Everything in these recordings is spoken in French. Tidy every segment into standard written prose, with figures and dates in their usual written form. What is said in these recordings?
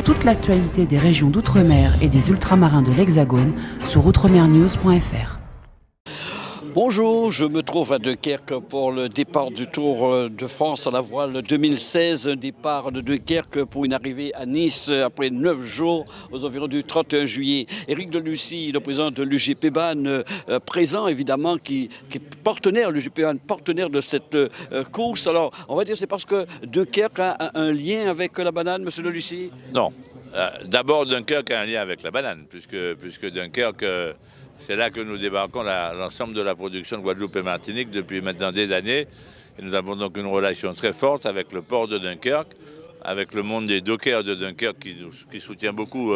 toute l'actualité des régions d'outre-mer et des ultramarins de l'Hexagone sur outremernews.fr. Bonjour, je me trouve à Dunkerque pour le départ du Tour de France à la voile 2016. Un départ de Dunkerque pour une arrivée à Nice après 9 jours aux environs du 31 juillet. Éric Delucy, le président de l'UGP BAN, présent évidemment, qui est partenaire, l'UGP BAN, partenaire de cette course. Alors, on va dire c'est parce que Dunkerque a un lien avec la banane, monsieur Delucy? Non. D'abord, Dunkerque a un lien avec la banane, puisque Dunkerque... c'est là que nous débarquons l'ensemble de la production de Guadeloupe et Martinique depuis maintenant des années. Et nous avons donc une relation très forte avec le port de Dunkerque, avec le monde des dockers de Dunkerque qui soutient beaucoup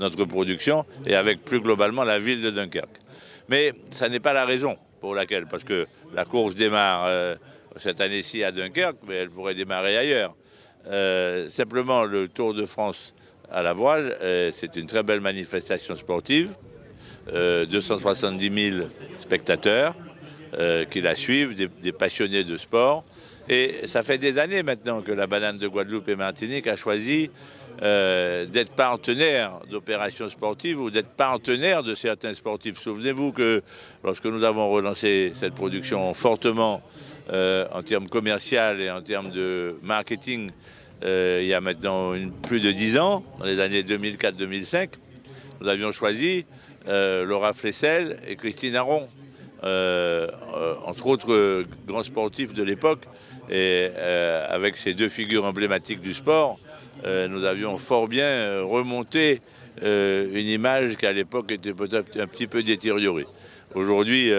notre production, et avec plus globalement la ville de Dunkerque. Mais ça n'est pas la raison pour laquelle, parce que la course démarre cette année-ci à Dunkerque, mais elle pourrait démarrer ailleurs. Simplement, le Tour de France à la voile, c'est une très belle manifestation sportive. 270 000 spectateurs qui la suivent, des passionnés de sport. Et ça fait des années maintenant que la banane de Guadeloupe et Martinique a choisi d'être partenaire d'opérations sportives ou d'être partenaire de certains sportifs. Souvenez-vous que lorsque nous avons relancé cette production fortement en termes commerciaux et en termes de marketing, il y a maintenant plus de 10 ans, dans les années 2004-2005, nous avions choisi Laura Flessel et Christine Aron, entre autres grands sportifs de l'époque. Et avec ces deux figures emblématiques du sport, nous avions fort bien remonté une image qui à l'époque était peut-être un petit peu détériorée. Aujourd'hui,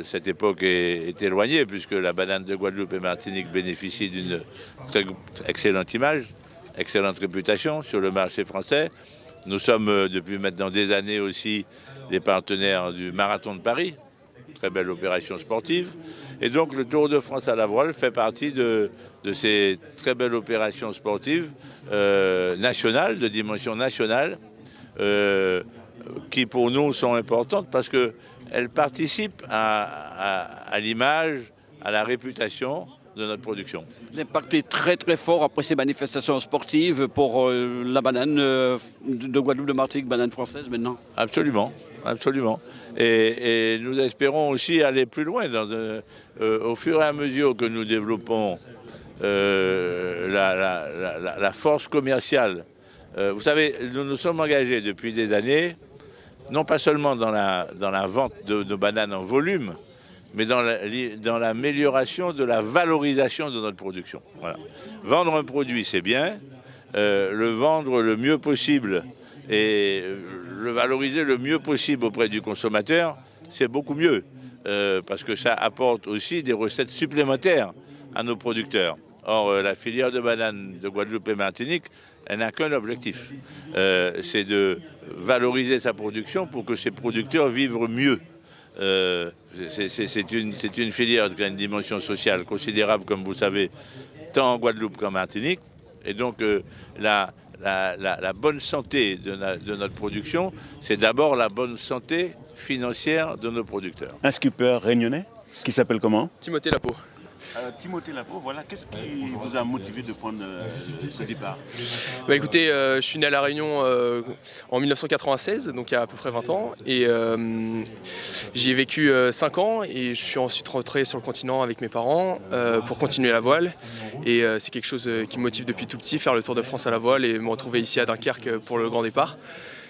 cette époque est éloignée puisque la banane de Guadeloupe et Martinique bénéficie d'une très excellente image, excellente réputation sur le marché français. Nous sommes depuis maintenant des années aussi les partenaires du Marathon de Paris, très belle opération sportive. Et donc le Tour de France à la voile fait partie de ces très belles opérations sportives nationales, de dimension nationale, qui pour nous sont importantes parce qu'elles participent à l'image, à la réputation de notre production. L'impact est très très fort après ces manifestations sportives pour la banane de Guadeloupe, de Martinique, banane française maintenant. Absolument, absolument. Et nous espérons aussi aller plus loin au fur et à mesure que nous développons la force commerciale. Vous savez, nous nous sommes engagés depuis des années, non pas seulement dans la vente de bananes en volume, mais dans l'amélioration de la valorisation de notre production. Voilà. Vendre un produit, c'est bien. Le vendre le mieux possible et le valoriser le mieux possible auprès du consommateur, c'est beaucoup mieux. Parce que ça apporte aussi des recettes supplémentaires à nos producteurs. Or, la filière de bananes de Guadeloupe et Martinique, elle n'a qu'un objectif. C'est de valoriser sa production pour que ses producteurs vivent mieux. C'est une filière qui a une dimension sociale considérable, comme vous savez, tant en Guadeloupe qu'en Martinique. Et donc, la bonne santé de notre production, c'est d'abord la bonne santé financière de nos producteurs. Un skipper réunionnais qui s'appelle comment? Timothée Lapeau. Timothée Lapeau, voilà, qu'est-ce qui vous a motivé de prendre ce départ? Écoutez, je suis né à La Réunion en 1996, donc il y a à peu près 20 ans, et j'y ai vécu 5 ans, et je suis ensuite rentré sur le continent avec mes parents pour continuer la voile, et c'est quelque chose qui me motive depuis tout petit, faire le Tour de France à la voile et me retrouver ici à Dunkerque pour le grand départ.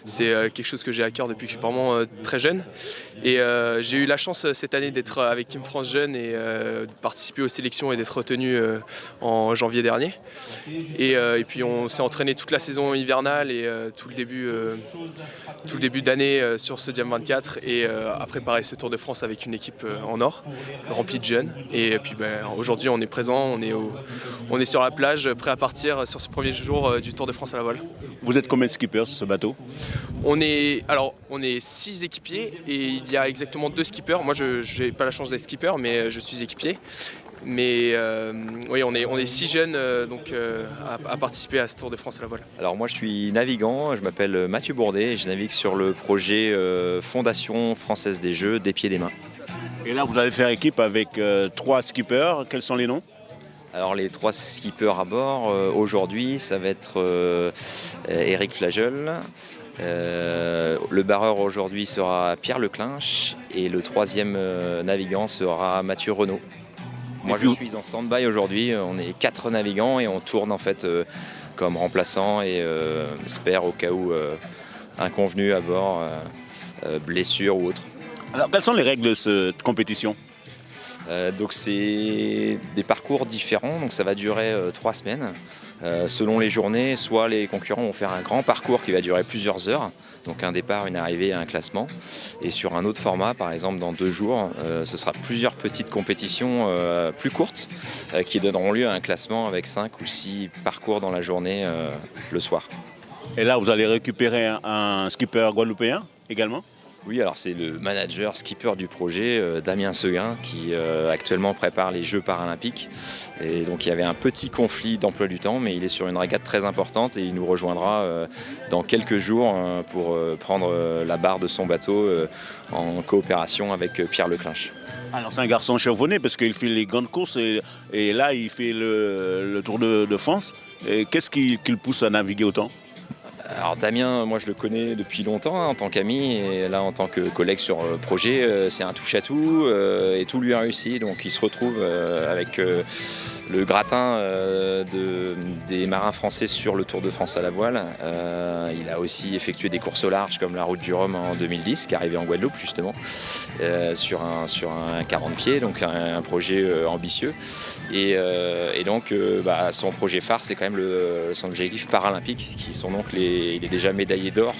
C'est quelque chose que j'ai à cœur depuis que je suis vraiment très jeune. Et j'ai eu la chance cette année d'être avec Team France Jeune et de participer aux sélections et d'être retenu en janvier dernier. Et puis on s'est entraîné toute la saison hivernale et tout le début d'année sur ce Diam 24 et à préparer ce Tour de France avec une équipe en or, remplie de jeunes. Et puis aujourd'hui on est présent, on est sur la plage, prêt à partir sur ce premier jour du Tour de France à la voile. Vous êtes combien de skippers sur ce bateau? On est 6 équipiers et il y a exactement 2 skippers. Moi, je n'ai pas la chance d'être skipper, mais je suis équipier. Mais oui, on est 6 jeunes à participer à ce Tour de France à la voile. Alors moi, je suis navigant, je m'appelle Mathieu Bourdet et je navigue sur le projet Fondation Française des Jeux des pieds et des mains. Et là, vous allez faire équipe avec 3 skippers. Quels sont les noms? Alors les 3 skippers à bord, aujourd'hui, ça va être Éric Flageol. Le barreur aujourd'hui sera Pierre Leclinch et le 3e navigant sera Mathieu Renaud. Moi je suis en stand-by aujourd'hui, on est 4 navigants et on tourne en fait comme remplaçant et spare au cas où inconvenu à bord, blessure ou autre. Alors, quelles sont les règles de cette compétition? Donc c'est des parcours différents, donc ça va durer 3 semaines. Selon les journées, soit les concurrents vont faire un grand parcours qui va durer plusieurs heures, donc un départ, une arrivée et un classement. Et sur un autre format, par exemple dans 2 jours, ce sera plusieurs petites compétitions plus courtes qui donneront lieu à un classement avec 5 ou 6 parcours dans la journée le soir. Et là, vous allez récupérer un skipper guadeloupéen également? Oui, alors c'est le manager skipper du projet, Damien Seguin, qui actuellement prépare les Jeux paralympiques. Et donc il y avait un petit conflit d'emploi du temps, mais il est sur une régate très importante et il nous rejoindra dans quelques jours pour prendre la barre de son bateau en coopération avec Pierre Leclinch. Alors c'est un garçon chevronné parce qu'il fait les grandes courses et là il fait le Tour de France. Qu'est-ce qui le pousse à naviguer autant? Alors Damien, moi je le connais depuis longtemps en tant qu'ami et là en tant que collègue sur le projet, c'est un touche-à-tout et tout lui a réussi. Donc il se retrouve avec le gratin des marins français sur le Tour de France à la voile. Il a aussi effectué des courses au large comme la Route du Rhum en 2010, qui est arrivée en Guadeloupe justement, sur un 40 pieds, donc un projet ambitieux. Et donc son projet phare, c'est quand même son objectif paralympique, qui sont donc il est déjà médaillé d'or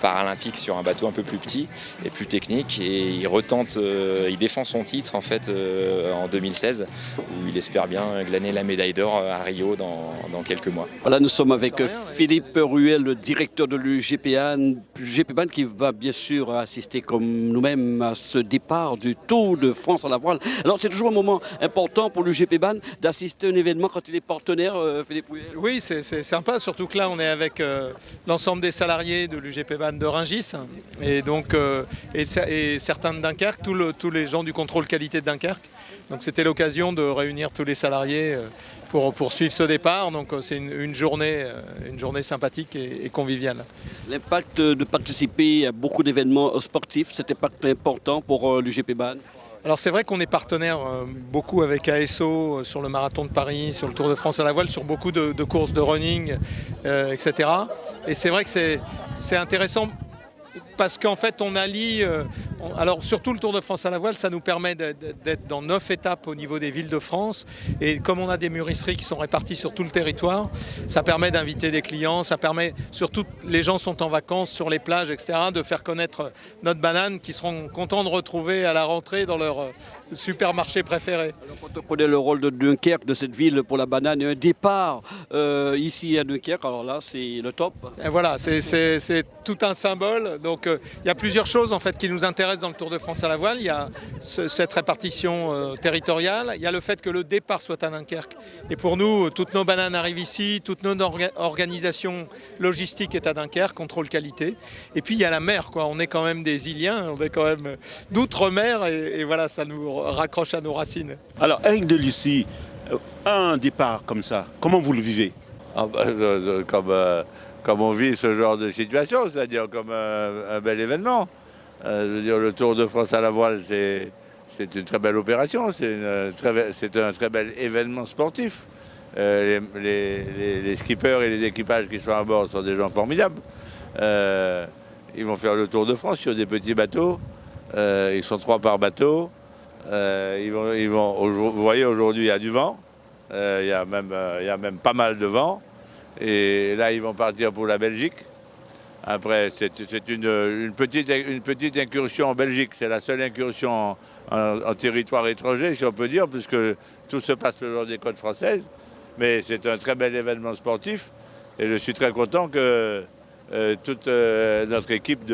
paralympique sur un bateau un peu plus petit et plus technique, et il défend son titre en fait en 2016, où il espère bien glaner la médaille d'or à Rio dans quelques mois. Voilà, nous sommes avec Philippe Ruel, le directeur de l'UGPBAN, qui va bien sûr assister comme nous-mêmes à ce départ du Tour de France à la voile. Alors c'est toujours un moment important pour l'UGPBAN d'assister à un événement quand il est partenaire, Philippe Ruel. Oui, c'est sympa, surtout que là on est avec l'ensemble des salariés de l'UGPBAN de Rungis et donc et certains de Dunkerque, tous les gens du contrôle qualité de Dunkerque. Donc c'était l'occasion de réunir tous les salariés pour poursuivre ce départ. Donc c'est une journée sympathique et conviviale. L'impact de participer à beaucoup d'événements sportifs, c'était pas important pour l'UGPBAN? Alors c'est vrai qu'on est partenaire beaucoup avec ASO sur le marathon de Paris, sur le Tour de France à la voile, sur beaucoup de courses de running, etc. Et c'est vrai que c'est intéressant parce qu'en fait on allie, alors surtout le Tour de France à la voile, ça nous permet d'être dans 9 étapes au niveau des villes de France, et comme on a des mûrisseries qui sont réparties sur tout le territoire, ça permet d'inviter des clients, ça permet, surtout les gens sont en vacances sur les plages, etc., de faire connaître notre banane, qui seront contents de retrouver à la rentrée dans leur supermarché préféré. Alors, quand on connaît le rôle de Dunkerque, de cette ville pour la banane, et un départ ici à Dunkerque, alors là c'est le top. Et voilà, c'est tout un symbole. Donc il y a plusieurs choses en fait qui nous intéressent dans le Tour de France à la voile. Il y a cette répartition territoriale, il y a le fait que le départ soit à Dunkerque. Et pour nous, toutes nos bananes arrivent ici, toute notre organisation logistique est à Dunkerque, contrôle qualité. Et puis il y a la mer, quoi. On est quand même des Iliens, on est quand même d'outre-mer et voilà, ça nous raccroche à nos racines. Alors Eric Delucy, un départ comme ça, comment vous le vivez? Comme on vit ce genre de situation, c'est-à-dire comme un bel événement. Je veux dire, le Tour de France à la voile, c'est une très belle opération, c'est un très bel événement sportif. Les skippers et les équipages qui sont à bord sont des gens formidables. Ils vont faire le Tour de France sur des petits bateaux. Ils sont 3 par bateau. Vous voyez, aujourd'hui, il y a du vent. Il y a même pas mal de vent. Et là, ils vont partir pour la Belgique. Après, c'est une petite incursion en Belgique. C'est la seule incursion en territoire étranger, si on peut dire, puisque tout se passe le long des côtes françaises. Mais c'est un très bel événement sportif. Et je suis très content que toute notre équipe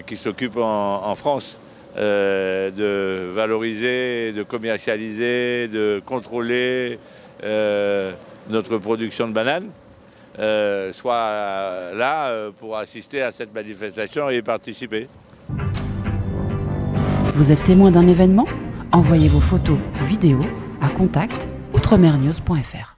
qui s'occupe en France de valoriser, de commercialiser, de contrôler notre production de bananes, soit là pour assister à cette manifestation et y participer. Vous êtes témoin d'un événement? Envoyez vos photos ou vidéos à contact outremernews.fr.